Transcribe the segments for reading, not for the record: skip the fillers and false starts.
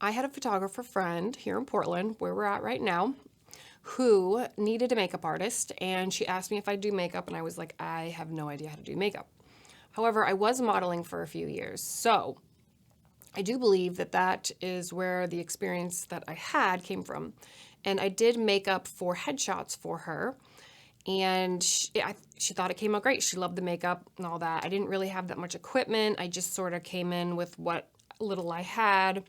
I had a photographer friend here in Portland, where we're at right now, who needed a makeup artist, and she asked me if I do makeup, and I was like, I have no idea how to do makeup. However, I was modeling for a few years, so I do believe that that is where the experience that I had came from. And I did makeup for headshots for her, and she thought it came out great. She loved the makeup and all that. I didn't really have that much equipment. I just sort of came in with what little I had.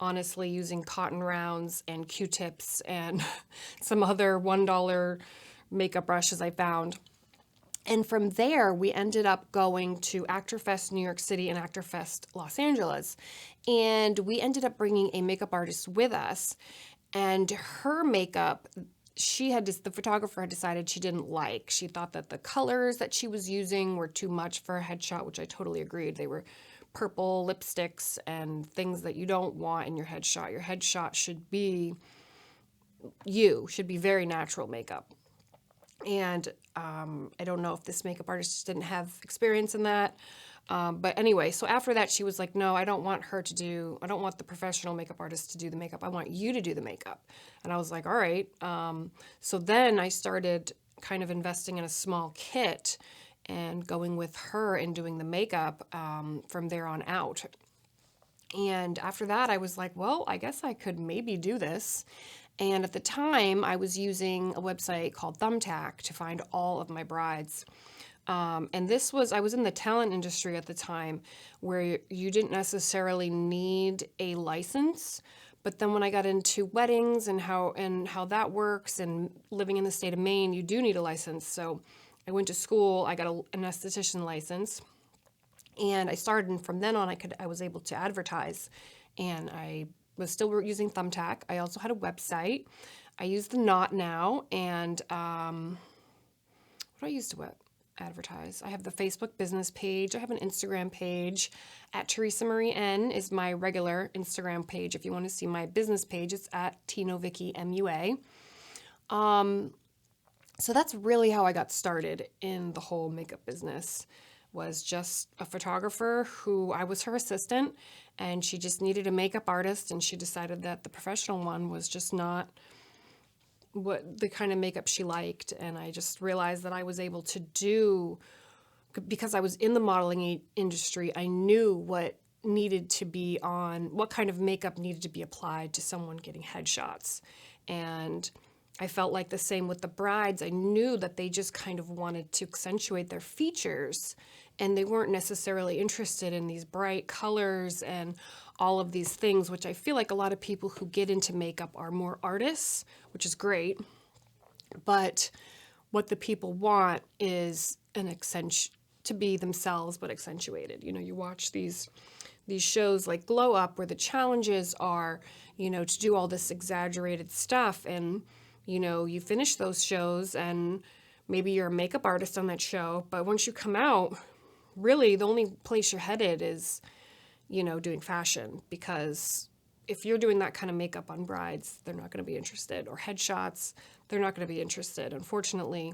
Honestly, using cotton rounds and Q-tips and some other $1 makeup brushes I found. And from there, we ended up going to ActorFest New York City and ActorFest Los Angeles. And we ended up bringing a makeup artist with us. And her makeup, the photographer had decided she didn't like. She thought that the colors that she was using were too much for a headshot, which I totally agreed. They were purple lipsticks and things that you don't want in your headshot. Your headshot should be should be very natural makeup. And I don't know if this makeup artist just didn't have experience in that. But anyway, so after that, she was like, no, I don't want I don't want the professional makeup artist to do the makeup. I want you to do the makeup. And I was like, all right. So then I started kind of investing in a small kit and going with her and doing the makeup from there on out. And after that, I was like, well, I guess I could maybe do this. And at the time, I was using a website called Thumbtack to find all of my brides. And I was in the talent industry at the time where you didn't necessarily need a license. But then when I got into weddings and how that works and living in the state of Maine, you do need a license. So I went to school, I got an esthetician license. And I started, and from then on, I was able to advertise, and I was still using Thumbtack. I also had a website. I use the Knot now, and what do I use to advertise? I have the Facebook business page. I have an Instagram page. At Teresa Marie N is my regular Instagram page. If you want to see my business page, it's at Tino Vicky MUA. So that's really how I got started in the whole makeup business. Was just a photographer who I was her assistant, and she just needed a makeup artist, and she decided that the professional one was just not what the kind of makeup she liked. And I just realized that I was able to do, because I was in the modeling industry, I knew what kind of makeup needed to be applied to someone getting headshots. And I felt like the same with the brides. I knew that they just kind of wanted to accentuate their features, and they weren't necessarily interested in these bright colors and all of these things, which I feel like a lot of people who get into makeup are more artists, which is great. But what the people want is to be themselves, but accentuated. You watch these shows like Glow Up, where the challenges are, to do all this exaggerated stuff, and you finish those shows and maybe you're a makeup artist on that show, but once you come out, really the only place you're headed is, doing fashion, because if you're doing that kind of makeup on brides, they're not going to be interested, or headshots, they're not going to be interested. Unfortunately,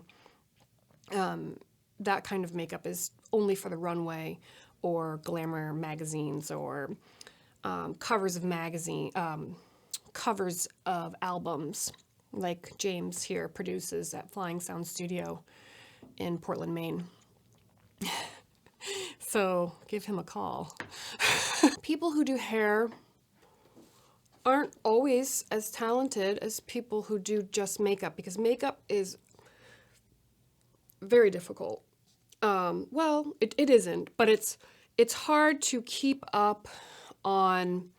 that kind of makeup is only for the runway or glamour magazines or covers of albums, like James here produces at Flying Sound Studio in Portland, Maine. So give him a call. People who do hair aren't always as talented as people who do just makeup, because makeup is very difficult. Well, it isn't, but it's hard to keep up on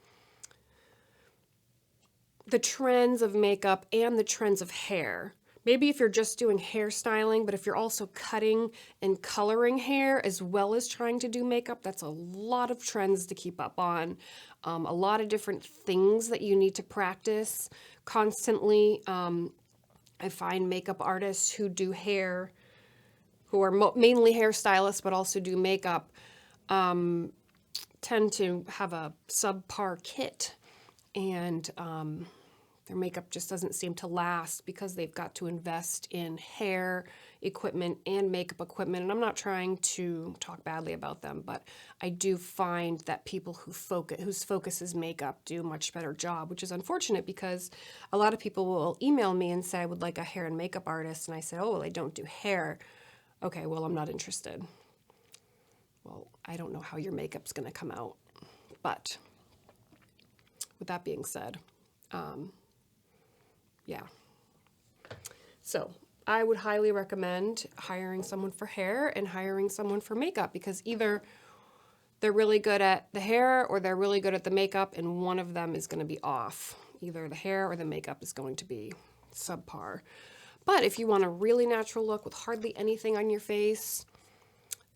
the trends of makeup and the trends of hair. Maybe if you're just doing hairstyling, but if you're also cutting and coloring hair as well as trying to do makeup, that's a lot of trends to keep up on. A lot of different things that you need to practice constantly. I find makeup artists who do hair, who are mainly hairstylists but also do makeup, tend to have a subpar kit. And their makeup just doesn't seem to last because they've got to invest in hair equipment and makeup equipment. And I'm not trying to talk badly about them, but I do find that people whose focus is makeup do a much better job, which is unfortunate because a lot of people will email me and say, I would like a hair and makeup artist. And I say, oh, well, I don't do hair. Okay, well, I'm not interested. Well, I don't know how your makeup's going to come out. But with that being said, yeah. So I would highly recommend hiring someone for hair and hiring someone for makeup, because either they're really good at the hair or they're really good at the makeup, and one of them is going to be off. Either the hair or the makeup is going to be subpar. But if you want a really natural look with hardly anything on your face,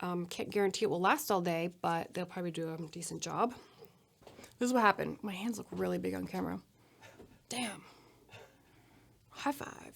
can't guarantee it will last all day, but they'll probably do a decent job. This is what happened. My hands look really big on camera. Damn. High five.